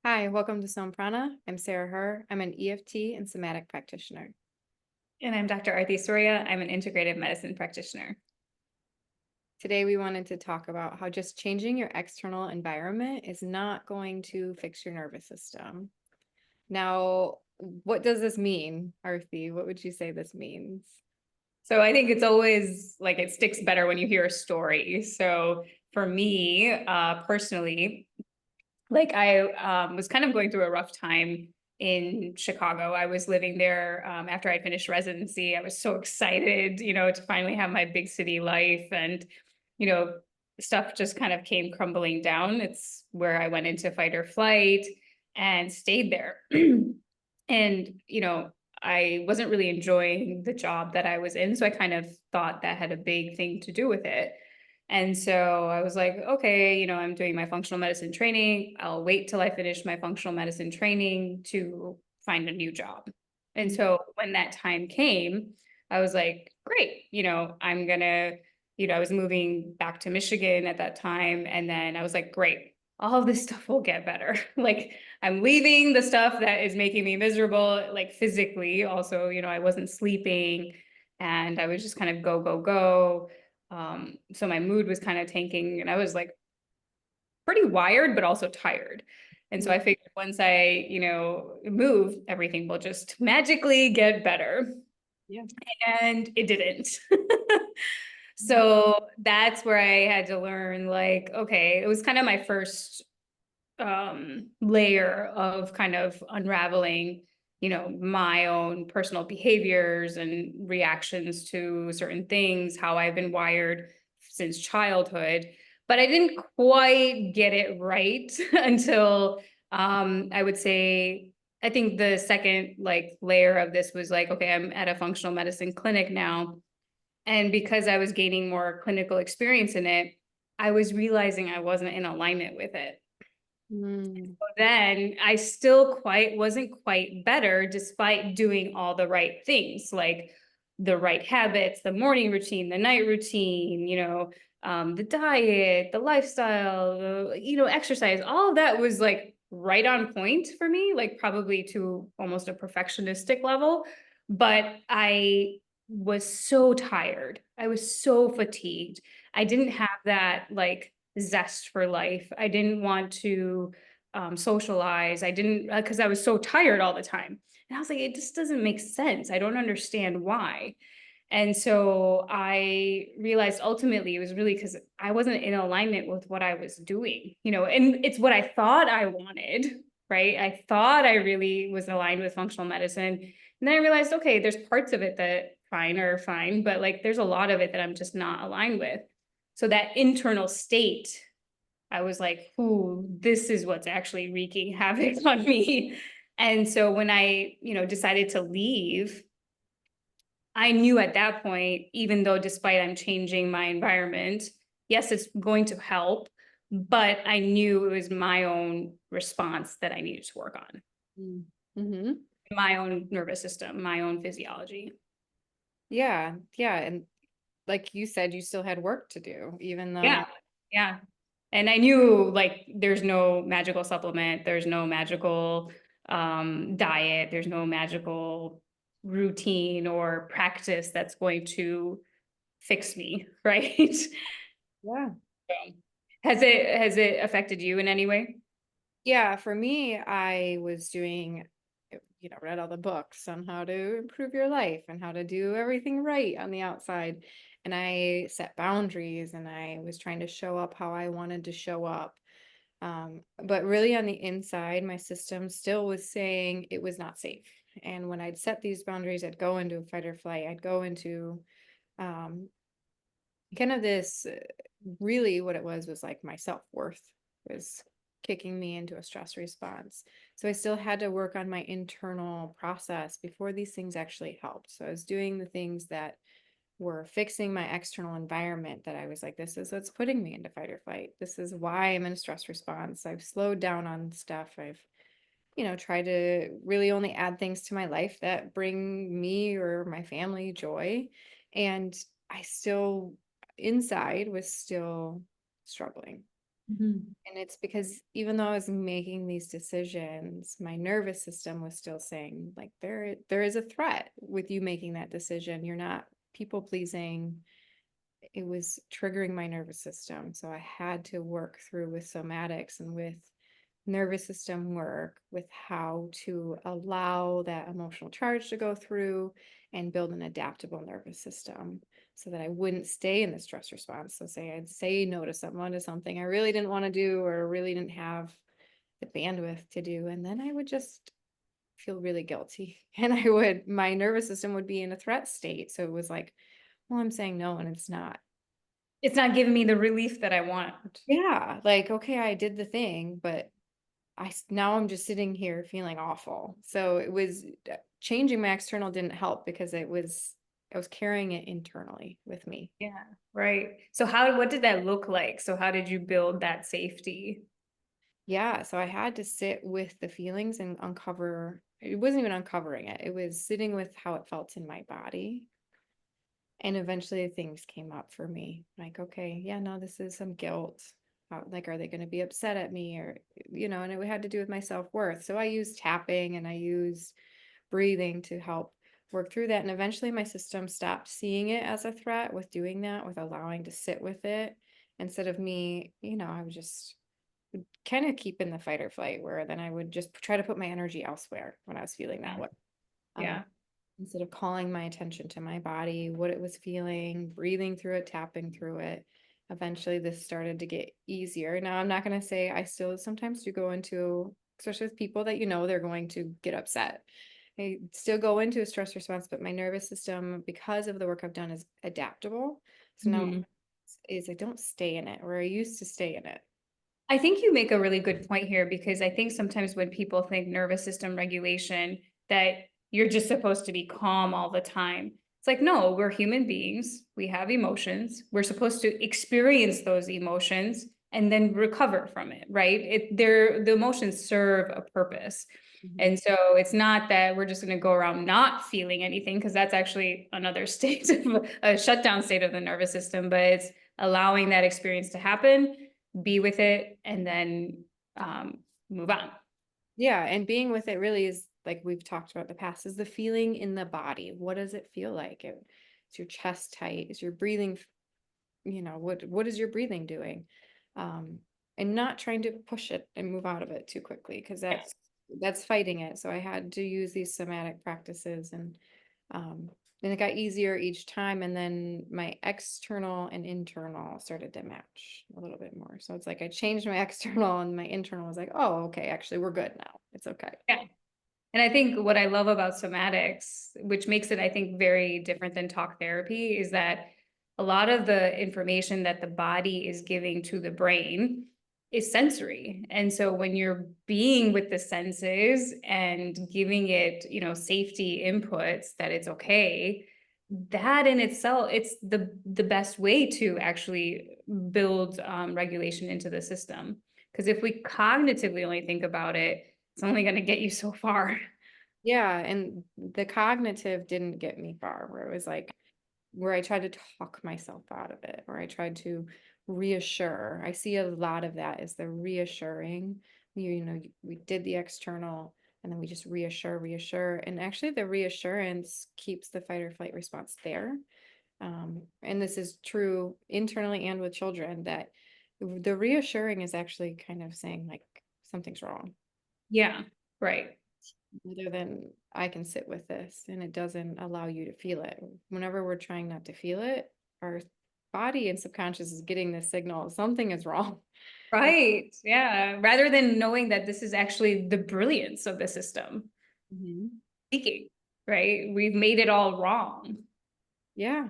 Hi, welcome to Prana. I'm Sarah Herr. I'm an EFT and somatic practitioner. And I'm Dr. Aarti Soorya. I'm an integrative medicine practitioner. Today, we wanted to talk about how just changing your external environment is not going to fix your nervous system. Now, what does this mean, Aarti? What would you say this means? So I think it's always like it sticks better when you hear a story. So for me, personally, like I was kind of going through a rough time in Chicago. I was living there after I finished residency. I was so excited, to finally have my big city life, and you know, stuff just kind of came crumbling down. It's where I went into fight or flight and stayed there. And I wasn't really enjoying the job that I was in, so I kind of thought that had a big thing to do with it. And so I was like, okay, I'm doing my functional medicine training. I'll wait till I finish my functional medicine training to find a new job. And so when that time came, I was like, great, I'm gonna, I was moving back to Michigan at that time. And then I was like, great, all of this stuff will get better. Like I'm leaving the stuff that is making me miserable, like physically. Also, I wasn't sleeping and I was just kind of go, go, go. So my mood was kind of tanking and I was like pretty wired, but also tired. And so I figured once I, move, everything will just magically get better. Yeah. And it didn't. So that's where I had to learn, like, okay, it was kind of my first layer of kind of unraveling, my own personal behaviors and reactions to certain things, how I've been wired since childhood. But I didn't quite get it right until I would say, I think the second like layer of this was like, okay, I'm at a functional medicine clinic now. And because I was gaining more clinical experience in it, I was realizing I wasn't in alignment with it. Mm. Then I still wasn't quite better despite doing all the right things, like the right habits, the morning routine, the night routine, the diet, the lifestyle, exercise. All of that was like right on point for me, like probably to almost a perfectionistic level. But I was so tired. I was so fatigued. I didn't have that like zest for life. I didn't want to socialize. I didn't, because I was so tired all the time. And I was like, it just doesn't make sense. I don't understand why. And so I realized ultimately it was really because I wasn't in alignment with what I was doing, and it's what I thought I wanted, right? I thought I really was aligned with functional medicine. And then I realized, okay, there's parts of it that fine are fine, but like there's a lot of it that I'm just not aligned with. So that internal state, I was like, ooh, this is what's actually wreaking havoc on me. And so when I, decided to leave, I knew at that point, even though despite I'm changing my environment, yes, it's going to help, but I knew it was my own response that I needed to work on, Mm-hmm. my own nervous system, my own physiology. Yeah, yeah. And like you said, you still had work to do, even Yeah. though, Yeah. And I knew like there's no magical supplement, there's no magical diet, there's no magical routine or practice that's going to fix me, right? yeah. Has it affected you in any way? Yeah, for me, I was doing, read all the books on how to improve your life and how to do everything right on the outside. And I set boundaries and I was trying to show up how I wanted to show up. But really on the inside, my system still was saying it was not safe. And when I'd set these boundaries, I'd go into a fight or flight. I'd go into um, kind of this really what it was like my self-worth was kicking me into a stress response. So I still had to work on my internal process before these things actually helped. So I was doing the things that were fixing my external environment that I was like, this is what's putting me into fight or flight. This is why I'm in a stress response. I've slowed down on stuff. I've, tried to really only add things to my life that bring me or my family joy. And I still inside was still struggling. Mhm. And it's because even though I was making these decisions, my nervous system was still saying, like, there is a threat with you making that decision. You're not people pleasing. It was triggering my nervous system. So I had to work through with somatics and with nervous system work with how to allow that emotional charge to go through and build an adaptable nervous system so that I wouldn't stay in the stress response. So say I'd say no to someone to something I really didn't want to do or really didn't have the bandwidth to do. And then I would just feel really guilty. And my nervous system would be in a threat state. So it was like, well, I'm saying no, and it's not. It's not giving me the relief that I want. Yeah, like, okay, I did the thing, but now I'm just sitting here feeling awful. So it was changing my external didn't help because I was carrying it internally with me. Yeah, right. So what did that look like? So how did you build that safety? Yeah, so I had to sit with the feelings and uncover. It wasn't even uncovering it. It was sitting with how it felt in my body. And eventually things came up for me. Like, okay, yeah, no, this is some guilt. Like, are they going to be upset at me or, and it had to do with my self-worth. So I used tapping and I used breathing to help work through that. And eventually my system stopped seeing it as a threat with doing that, with allowing to sit with it instead of me, I would just kind of keep in the fight or flight where then I would just try to put my energy elsewhere when I was feeling that Yeah. way. Um, Yeah. instead of calling my attention to my body, what it was feeling, breathing through it, tapping through it. Eventually, this started to get easier. Now, I'm not going to say I still sometimes do go into, especially with people that they're going to get upset. I still go into a stress response, but my nervous system, because of the work I've done, is adaptable. So now Mhm. is I don't stay in it, where I used to stay in it. I think you make a really good point here because I think sometimes when people think nervous system regulation, that you're just supposed to be calm all the time. It's like, no, we're human beings. We have emotions. We're supposed to experience those emotions and then recover from it, right? The emotions serve a purpose. Mhm. And so it's not that we're just going to go around not feeling anything, because that's actually another state of a shutdown state of the nervous system, but it's allowing that experience to happen, be with it, and then move on. Yeah, and being with it really is like we've talked about in the past, is the feeling in the body. What does it feel like? Is your chest tight? Is your breathing, what is your breathing doing? Um, and not trying to push it and move out of it too quickly because Yes. that's fighting it. So I had to use these somatic practices um, and it got easier each time. And then my external and internal started to match a little bit more. So it's like I changed my external and my internal was like, oh, okay, actually, we're good now. It's okay. Yeah. And I think what I love about somatics, which makes it, I think, very different than talk therapy, is that a lot of the information that the body is giving to the brain is sensory. And so when you're being with the senses and giving it, safety inputs that it's okay, that in itself, it's the best way to actually build regulation into the system. Because if we cognitively only think about it, it's only going to get you so far. Yeah. And the cognitive didn't get me far, where it was like, where I tried to talk myself out of it, or I tried to reassure. I see a lot of that as the reassuring. We did the external and then we just reassure. And actually, the reassurance keeps the fight or flight response there. And this is true internally and with children that the reassuring is actually kind of saying, like, something's wrong Yeah, right. rather than I can sit with this and it doesn't allow you to feel it. Whenever we're trying not to feel it, our body and subconscious is getting this signal something is wrong. Like, Right. Yeah. Rather than knowing that this is actually the brilliance of the system mhm. speaking, right? We've made it all wrong. Yeah.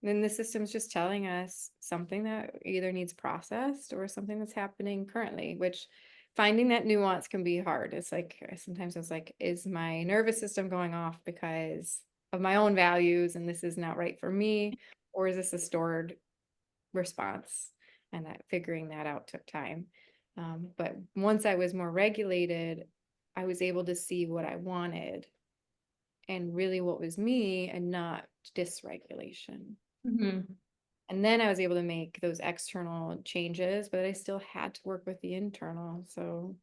Then the system's just telling us something that either needs processed or something that's happening currently, which finding that nuance can be hard. It's like sometimes it's like, is my nervous system going off because of my own values and this is not right for me? Or is this a stored response? And that figuring that out took time. But once I was more regulated, I was able to see what I wanted and really what was me and not dysregulation. Mhm. And then I was able to make those external changes, but I still had to work with the internal. So,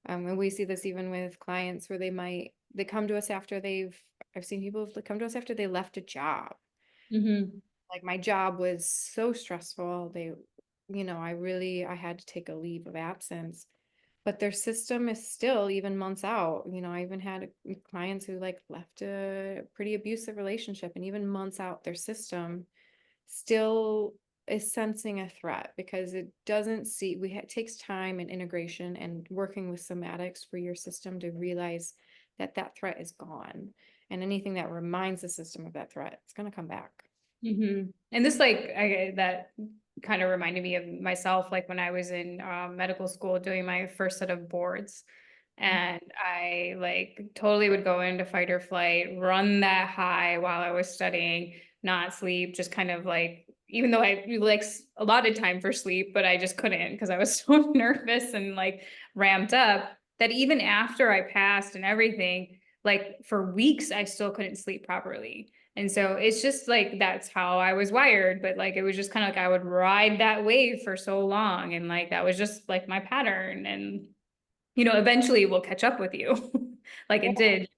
and we see this even with clients where they come to us after I've seen people come to us after they left a job. Mhm. Like my job was so stressful. I had to take a leave of absence, but their system is still even months out. I even had clients who like left a pretty abusive relationship, and even months out, their system still is sensing a threat because it doesn't see it takes time and integration and working with somatics for your system to realize that that threat is gone, and anything that reminds the system of that threat, it's going to come back. And this, like, that kind of reminded me of myself, like when I was in medical school doing my first set of boards. And I like totally would go into fight or flight, run that high while I was studying, not sleep, just kind of like, even though I like allotted time for sleep, but I just couldn't because I was so nervous and like ramped up that even after I passed and everything, like for weeks, I still couldn't sleep properly. And so it's just like that's how I was wired. But like it was just kind of like I would ride that wave for so long. And like that was just like my pattern. And eventually it will catch up with you. Like Yeah. it did,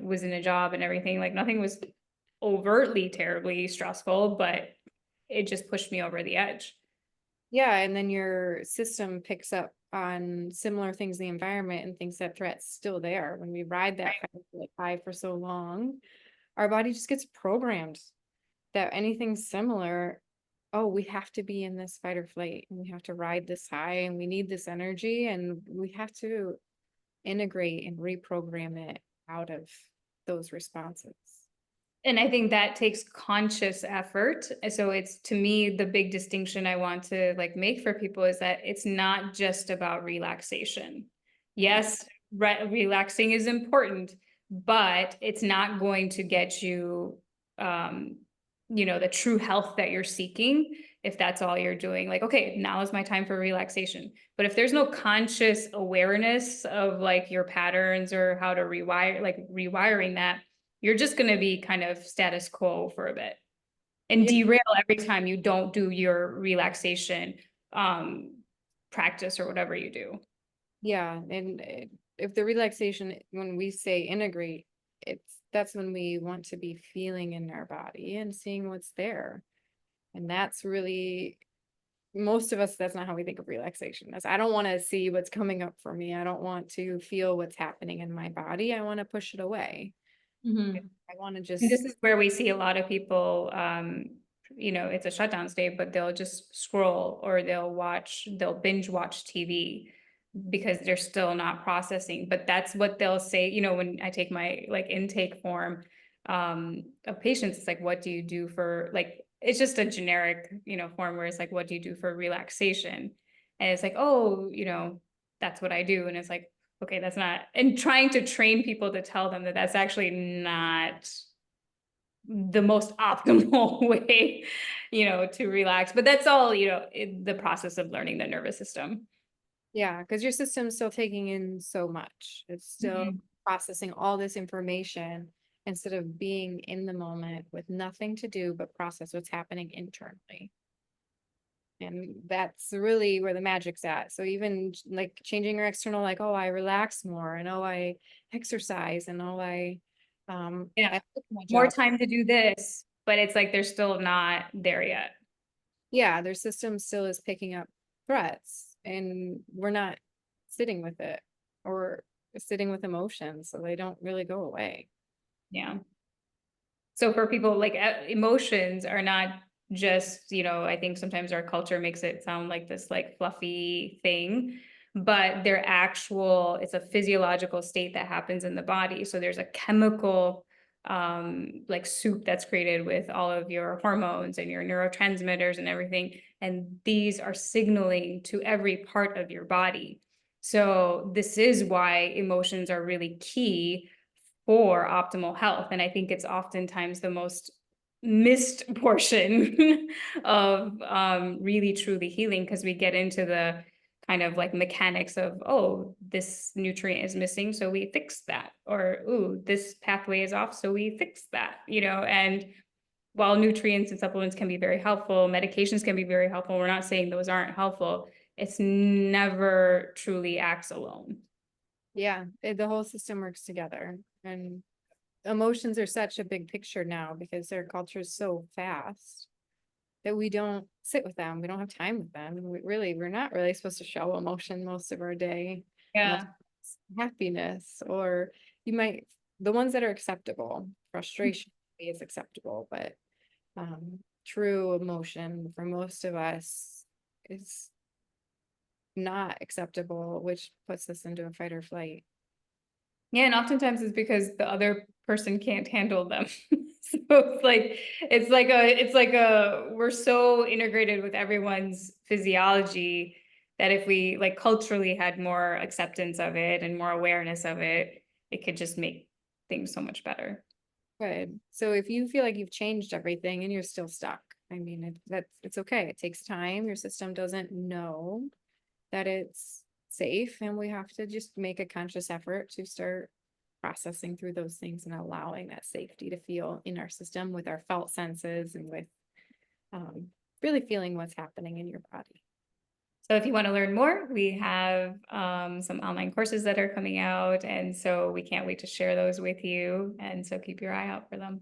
was in a job and everything. Like nothing was overtly terribly stressful, but it just pushed me over the edge. Yeah, and then your system picks up on similar things in the environment and thinks that threat's still there. When we ride that fight or flight high for so long, our body just gets programmed that anything similar, oh, we have to be in this fight or flight, and we have to ride this high, and we need this energy, and we have to integrate and reprogram it out of those responses. And I think that takes conscious effort. So it's, to me, the big distinction I want to like make for people is that it's not just about relaxation. Yes, relaxing is important, but it's not going to get you um the true health that you're seeking if that's all you're doing. Like, okay, now is my time for relaxation. But if there's no conscious awareness of like your patterns or how to rewiring that, you're just going to be kind of status quo for a bit and Yeah, derail every time you don't do your relaxation um practice or whatever you do. yeah, and if the relaxation, when we say integrate, that's when we want to be feeling in our body and seeing what's there. And that's really, most of us, that's not how we think of relaxation. That's, I don't want to see what's coming up for me. I don't want to feel what's happening in my body. I want to push it away. Mhm. I want to And this just, is where we see a lot of people, it's a shutdown state, but they'll just scroll or they'll binge watch TV because they're still not processing. But that's what they'll say, when I take my like intake form of patients, it's like, what do you do for like, it's just a generic, form where it's like, what do you do for relaxation? And it's like, oh, that's what I do. And it's like, okay, that's not, and trying to train people to tell them that that's actually not the most optimal way, to relax. But that's all, the process of learning the nervous system. yeah, because your system's still taking in so much. It's still Mhm. processing all this information instead of being in the moment with nothing to do but process what's happening internally. And that's really where the magic's at. So even like changing your external, like, oh, I relax more, and oh, I exercise, and oh, Yeah. I like my More job. time to do this, but it's like they're still not there yet. Yeah, their system still is picking up threats, and we're not sitting with it or sitting with emotions, so they don't really go away. Yeah. So for people, like emotions are not just, I think sometimes our culture makes it sound like this like fluffy thing, but it's a physiological state that happens in the body. So there's a chemical like soup that's created with all of your hormones and your neurotransmitters and everything. And these are signaling to every part of your body. So this is why emotions are really key for optimal health. And I think it's oftentimes the most missed portion of really truly healing because we get into the kind of like mechanics of, oh, this nutrient is missing, so we fix that. Or, ooh, this pathway is off, so we fix that, and while nutrients and supplements can be very helpful, medications can be very helpful. We're not saying those aren't helpful. It's never truly acts alone. Yeah, the whole system works together. And emotions are such a big picture now because their culture is so fast that we don't sit with them. We don't have time with them. We're not really supposed to show emotion most of our day unless Yeah. it's happiness, or you might, the ones that are acceptable. Frustration is acceptable, but true emotion for most of us is not acceptable, which puts us into a fight or flight. Yeah, and oftentimes it's because the other person can't handle them. So it's like a we're so integrated with everyone's physiology that if we like culturally had more acceptance of it and more awareness of it, it could just make things so much better. Good. So if you feel like you've changed everything and you're still stuck, I mean, it's okay. It takes time. Your system doesn't know that it's safe, and we have to just make a conscious effort to start processing through those things and allowing that safety to feel in our system with our felt senses and with um, really feeling what's happening in your body. So if you want to learn more, we have some online courses that are coming out, and so we can't wait to share those with you. And so keep your eye out for them.